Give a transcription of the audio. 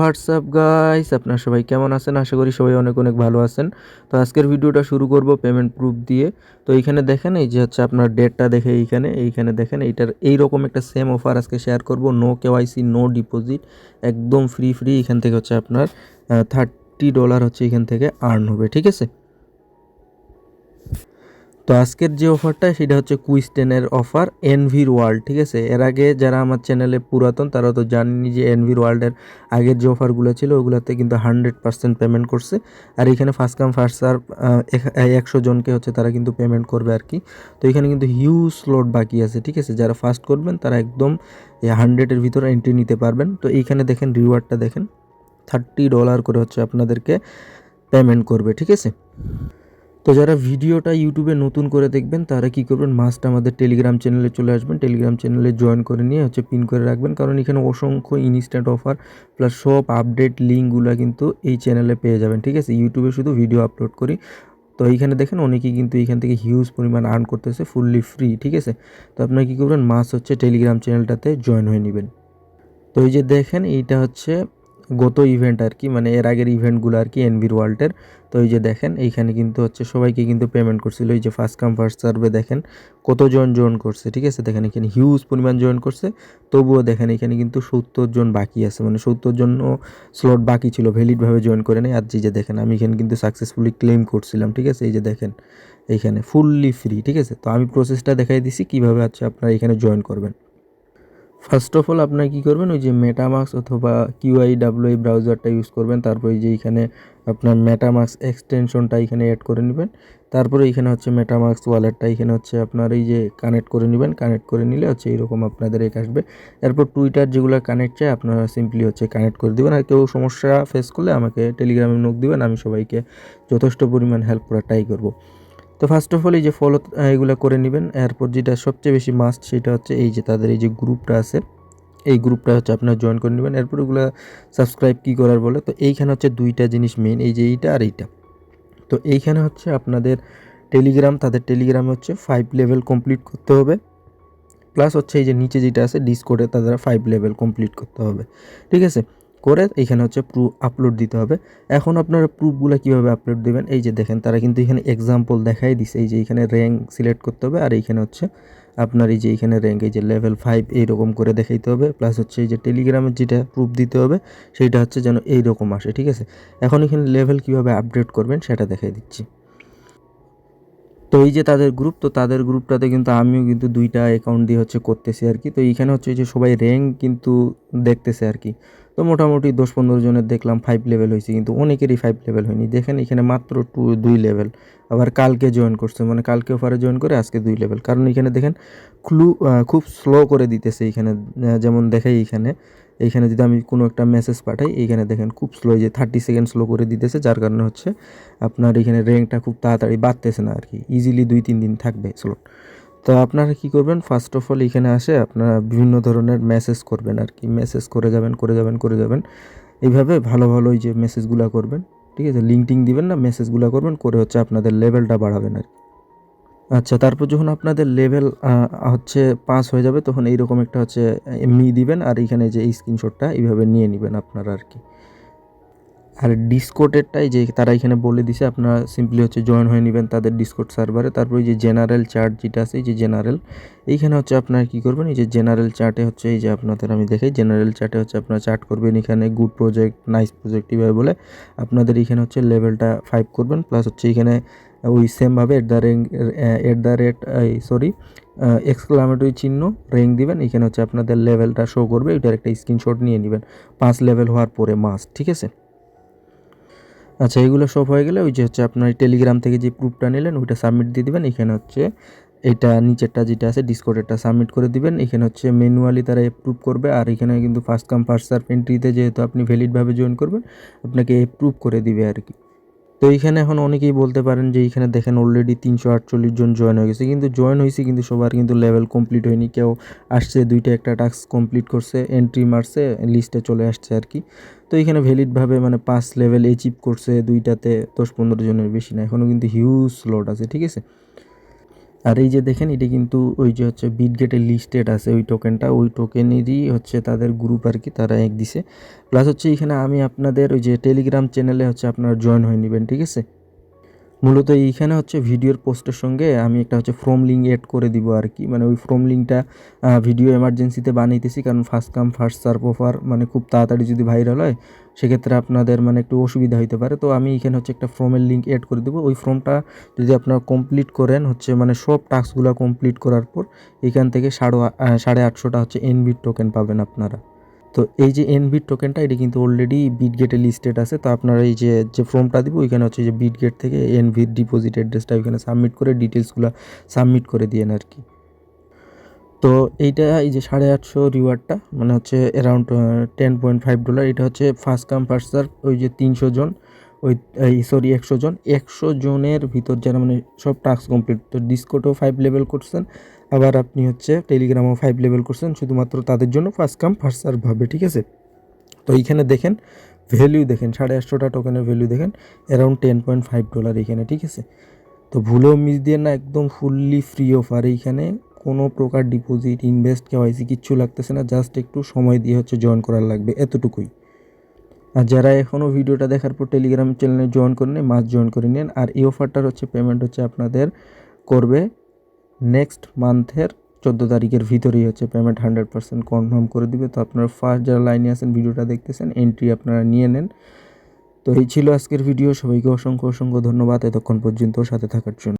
WhatsApp guys, আপনারা সবাই কেমন আছেন? আশা করি সবাই অনেক অনেক ভালো আছেন। তো আজকের ভিডিওটা শুরু করব পেমেন্ট প্রুফ দিয়ে। তো এইখানে দেখেন এই যে হচ্ছে আপনার ডেটটা দেখে এইখানে দেখেন এইটার এইরকম একটা সেম অফার আজকে শেয়ার করব। নো কেওয়াইসি, নো ডিপোজিট, একদম ফ্রি এখান থেকে হচ্ছে আপনার $30 হচ্ছে এখান থেকে আর্ন হবে, ঠিক আছে? তো আজকের যে অফারটা সেটা হচ্ছে কুইজ 10-এর অফার এনভির ওয়ার্ল্ড, ঠিক আছে? এর আগে যারা আমার চ্যানেলে পুরাতন তারা তো জানেনি যে এনভির ওয়ার্ল্ডের আগের যে অফারগুলো ছিল ওগুলোতে কিন্তু 100% পেমেন্ট করছে। আর এখানে ফার্স্ট কাম ফার্স্ট সার্ভ 100 জনকে হচ্ছে তারা কিন্তু পেমেন্ট করবে আর কি। তো এখানে কিন্তু হিউজ স্লট বাকি আছে, ঠিক আছে? যারা ফার্স্ট করবেন তারা একদম 100-এর ভিতরে এন্ট্রি নিতে পারবেন। তো এইখানে দেখেন রিওয়ার্ডটা দেখেন, $30 করে হচ্ছে আপনাদেরকে পেমেন্ট করবে, ঠিক আছে? তো যারা ভিডিওটা ইউটিউবে নতুন করে দেখবেন তারা কি করবেন, মাস্ট আমাদের টেলিগ্রাম চ্যানেলে চলে আসবেন। টেলিগ্রাম চ্যানেলে জয়েন করে নিয়ে হচ্ছে পিন করে রাখবেন, কারণ এখানে অসংখ্য ইনস্ট্যান্ট অফার প্লাস সব আপডেট লিঙ্কগুলো কিন্তু এই চ্যানেলে পেয়ে যাবেন, ঠিক আছে? ইউটিউবে শুধু ভিডিও আপলোড করি। তো এইখানে দেখেন অনেকেই কিন্তু এইখান থেকে হিউজ পরিমাণ আর্ন করতেছে ফুললি ফ্রি, ঠিক আছে? তো আপনারা কী করবেন, মাস্ট হচ্ছে টেলিগ্রাম চ্যানেলটাতে জয়েন হয়ে নেবেন। তো এই যে দেখেন এইটা হচ্ছে গত ইভেন্ট আর কি, মানে এর আগের ইভেন্টগুলো আর কি এনভির ওয়ার্ল্ডের। তো এই যে দেখেন এইখানে কিন্তু হচ্ছে সবাইকে কিন্তু পেমেন্ট করছিল। এই যে ফার্স্ট কাম ফার্স্ট সার্ভে দেখেন কতজন জয়েন করছে, ঠিক আছে? দেখেন এখানে হিউজ পরিমাণ জয়েন করছে, তবুও দেখেন এখানে কিন্তু 70 জন বাকি আছে, মানে 70 জন স্লট বাকি ছিল, ভ্যালিডভাবে জয়েন করে নেই। আর যে দেখেন আমি এখানে কিন্তু সাকসেসফুলি ক্লেম করছিলাম, ঠিক আছে? এই যে দেখেন এইখানে ফুললি ফ্রি, ঠিক আছে? তো আমি প্রসেসটা দেখাই দিছি কীভাবে হচ্ছে আপনারা এখানে জয়েন করবেন। ফার্স্ট অফ অল আপনারা কী করবেন, ওই যে মেটামাস্ক অথবা কিউআইডাব্লিউআই ব্রাউজারটা ইউজ করবেন। তারপরে যে এখানে আপনার মেটামাস্ক এক্সটেনশনটা এখানে অ্যাড করে নেবেন। তারপরে এখানে হচ্ছে মেটামাস্ক ওয়ালেটটা এখানে হচ্ছে আপনার এই যে কানেক্ট করে নেবেন। কানেক্ট করে নিলে হচ্ছে এরকম আপনাদের আসবে। এরপর টুইটার যেগুলো কানেক্ট চাই আপনারা সিম্পলি হচ্ছে কানেক্ট করে দেবেন। আর কেউ সমস্যা ফেস করলে আমাকে টেলিগ্রামে নক দিবেন, আমি সবাইকে যথেষ্ট পরিমাণ হেল্প করার ট্রাই করব। তো ফার্স্ট অফ অল এই যে ফলো এগুলো করে নেবেন। এরপর যেটা সবচেয়ে বেশি মাস্ট সেটা হচ্ছে এই যে তাদের এই যে গ্রুপটা আছে, এই গ্রুপটা হচ্ছে আপনারা জয়েন করে নেবেন। এরপর ওগুলো সাবস্ক্রাইব কী করার বলে, তো এইখানে হচ্ছে দুইটা জিনিস মেইন, এই যে এইটা আর এইটা। তো এইখানে হচ্ছে আপনাদের টেলিগ্রাম, তাদের টেলিগ্রামে হচ্ছে 5 লেভেল কমপ্লিট করতে হবে, প্লাস হচ্ছে এই যে নিচে যেটা আছে ডিসকর্ডে তাদের 5 লেভেল কমপ্লিট করতে হবে, ঠিক আছে? করে এইখানে হচ্ছে প্রুফ আপলোড দিতে হবে। এখন আপনারা প্রুফগুলো কীভাবে আপলোড দেবেন, এই যে দেখেন তারা কিন্তু এখানে এক্সাম্পল দেখাই দিছে। এই যে এখানে র্যাঙ্ক সিলেক্ট করতে হবে, আর এইখানে হচ্ছে আপনার এই যে এখানে র্যাঙ্ক এই যে লেভেল 5 এইরকম করে দেখাইতে হবে, প্লাস হচ্ছে এই যে টেলিগ্রামের যেটা প্রুফ দিতে হবে সেইটা হচ্ছে যেন এইরকম আসে, ঠিক আছে? এখন এখানে লেভেল কীভাবে আপডেট করবেন সেটা দেখাই দিচ্ছি। তো এই যে তাদের গ্রুপ, তো তাদের গ্রুপটাতে কিন্তু আমিও কিন্তু 2টা অ্যাকাউন্ট দিয়ে হচ্ছে করতেছি আর কি। তো এইখানে হচ্ছে যে সবাই র্যাঙ্ক কিন্তু দেখতেছে আর কি। তো মোটামুটি 10-15 জনের দেখলাম 5 লেভেল হয়েছে, কিন্তু অনেকেরই 5 লেভেল হয়নি। দেখেন এখানে মাত্র 2 লেভেল, আবার কালকে জয়েন করছে, মানে কালকে অফারে জয়েন করে আজকে 2 লেভেল। কারণ এখানে দেখেন খুব স্লো করে দিতেছে এইখানে, যেমন দেখাই এইখানে যদি আমি কোনো একটা মেসেজ পাঠাই, এইখানে দেখেন খুব স্লো, যে 30 সেকেন্ড স্লো করে দিতেছে, যার কারণে হচ্ছে আপনার এখানে র্যাঙ্কটা খুব তাড়াতাড়ি বাড়তেছে না আর কি। ইজিলি 2-3 দিন থাকবে স্লট। তো আপনারা কী করবেন, ফার্স্ট অফ অল এখানে আসে আপনারা বিভিন্ন ধরনের মেসেজ করবেন আর কি। মেসেজ করে যাবেন এইভাবে ভালো ওই যে মেসেজগুলো করবেন, ঠিক আছে? লিঙ্কটিং দিবেন না, মেসেজগুলো করবেন, করে হচ্ছে আপনাদের লেভেলটা বাড়াবেন আর কি। আচ্ছা, তারপর যখন আপনাদের লেভেল হচ্ছে 5 হয়ে যাবে তখন এইরকম একটা হচ্ছে দিবেন, আর এইখানে যে এই স্ক্রিনশটটা এইভাবে নিয়ে নিবেন আপনারা আর কি। আর ডিসকর্ডেরটাই যে তারা এখানে বলে দিছে, আপনারা সিম্পলি হচ্ছে জয়েন হয়ে নেবেন তাদের ডিসকর্ড সার্ভারে। তারপর এই যে জেনারেল চার্ট যেটা আছে, এই যে জেনারেল, এইখানে হচ্ছে আপনারা কী করবেন, এই যে জেনারেল চার্টে হচ্ছে এই যে আপনাদের আমি দেখাই, জেনারেল চার্টে হচ্ছে আপনারা চার্ট করবেন এখানে গুড প্রজেক্ট, নাইস প্রজেক্ট এভাবে বলে আপনাদের এখানে হচ্ছে লেভেলটা 5 করবেন, প্লাস হচ্ছে এখানে ওই সেমভাবে এক্সক্লামেটরি চিহ্ন র্যাঙ্ক দিবেন। এখানে হচ্ছে আপনাদের লেভেলটা শো করবে, এটার একটা স্ক্রিনশট নিয়ে নেবেন 5 লেভেল হওয়ার পরে মাস্ট, ঠিক আছে? আচ্ছা, এগুলো সব হয়ে গেলে ওই যে হচ্ছে আপনার টেলিগ্রাম থেকে যে প্রুফটা নিলেন ওইটা সাবমিট দিয়ে দিবেন। এখানে হচ্ছে এটা নিচেরটা যেটা আছে ডিসকর্ডেরটা সাবমিট করে দিবেন। এখানে হচ্ছে ম্যানুয়ালি তারা অ্যাপ্রুভ করবে, আর এখানে কিন্তু ফার্স্ট কাম ফার্স্ট সার্ভ এন্ট্রিতে যেহেতু আপনি ভ্যালিডভাবে জয়েন করবেন আপনাকে অ্যাপ্রুভ করে দিবে আর কি। তো এইখানে এখন অনেকেই বলতে পারেন যে এইখানে দেখেন অলরেডি 348 জন জয়েন হয়ে গেছে, কিন্তু জয়েন হয়েছে কিন্তু সবার কিন্তু লেভেল কমপ্লিট হয়নি। কেউ আসছে 2টা একটা টাস্ক কমপ্লিট করছে, এন্ট্রি মারছে, লিস্টে চলে আসছে আর কি। তো এইখানে ভ্যালিডভাবে মানে 5 লেভেল অ্যাচিভ করছে 2টাতে, 10-15 জনের বেশি না, এখনও কিন্তু হিউজ স্লট আছে, ঠিক আছে? আর এই যে দেখেন এটা কিন্তু ওই যে হচ্ছে বিটগেটে লিস্টেড আছে ওই টোকেনটা, ওই টোকেনেরই হচ্ছে তাদের গ্রুপ আর কি, তারা এক দিছে। প্লাস হচ্ছে এখানে আমি আপনাদের ওই যে টেলিগ্রাম চ্যানেলে হচ্ছে আপনারা জয়েন হয়ে নেবেন, ঠিক আছে। মূলত এইখানে হচ্ছে ভিডিওর পোস্টের সঙ্গে আমি একটা হচ্ছে ফ্রম লিঙ্ক এড করে দিব আর কি, মানে ওই ফ্রম লিঙ্কটা ভিডিও এমার্জেন্সিতে বানাইতেছি, কারণ first come first serve offer, মানে খুব তাড়াতাড়ি যদি ভাইরাল হয় সেক্ষেত্রে আপনাদের মানে একটু অসুবিধা হতে পারে। তো আমি এখানে হচ্ছে একটা ফর্মের লিঙ্ক এড করে দেবো। ওই ফর্মটা যদি আপনারা কমপ্লিট করেন হচ্ছে মানে সব টাস্কগুলো কমপ্লিট করার পর এখান থেকে 850 হচ্ছে এনবিট টোকেন পাবেন আপনারা। তো এই যে এনবিট টোকেনটা এটা কিন্তু অলরেডি বিটগেটে লিস্টেড আছে। তো আপনারা এই যে ফর্মটা দিব ওইখানে হচ্ছে যে বিটগেট থেকে এনভির ডিপোজিট অ্যাড্রেসটা ওইখানে সাবমিট করে ডিটেলসগুলো সাবমিট করে দিয়েন আর কি। তো এইটা এই যে 850 রিওয়ার্ডটা মানে হচ্ছে অ্যারাউন্ড $10.5, এটা হচ্ছে ফার্স্ট কাম ফার্স্ট সার্ভ। ওই যে 300 জন, ওই 100 জন, 100 জনের ভিতর যারা মানে সব টাস্ক কমপ্লিট, তো ডিসকর্ডও 5 লেভেল করছেন, আবার আপনি হচ্ছে টেলিগ্রামও 5 লেভেল করছেন, শুধুমাত্র তাদের জন্য ফার্স্ট কাম ফার্স্ট সার্ভ হবে, ঠিক আছে। তো এইখানে দেখেন ভ্যালু দেখেন 850টা টোকেনের ভ্যালু দেখেন অ্যারাউন্ড $10.5 এইখানে, ঠিক আছে। তো ভুলেও মিস দিয়ে না, একদম ফুললি ফ্রি অফার। এইখানে কোনো প্রকার ডিপোজিট ইনভেস্ট কেওয়াইসি কিচ্ছু লাগতেছে না, জাস্ট একটু সময় দিয়ে হচ্ছে জয়েন করার লাগবে, এতটুকুই। আর যারা এখনও ভিডিওটা দেখার পর টেলিগ্রাম চ্যানেলে জয়েন করে নেন, মাস্ট জয়েন করে নেন। আর এই অফারটার হচ্ছে পেমেন্ট হচ্ছে আপনাদের করবে নেক্সট মান্থের 14 তারিখের ভিতরেই হচ্ছে পেমেন্ট 100% কনফার্ম করে দিবে। তো আপনারা ফার্স্ট যারা লাইনে আছেন ভিডিওটা দেখতেছেন, এন্ট্রি আপনারা নিয়ে নেন। তো এই ছিল আজকের ভিডিও। সবাইকে অসংখ্য অসংখ্য ধন্যবাদ এতক্ষণ পর্যন্ত সাথে থাকার জন্য।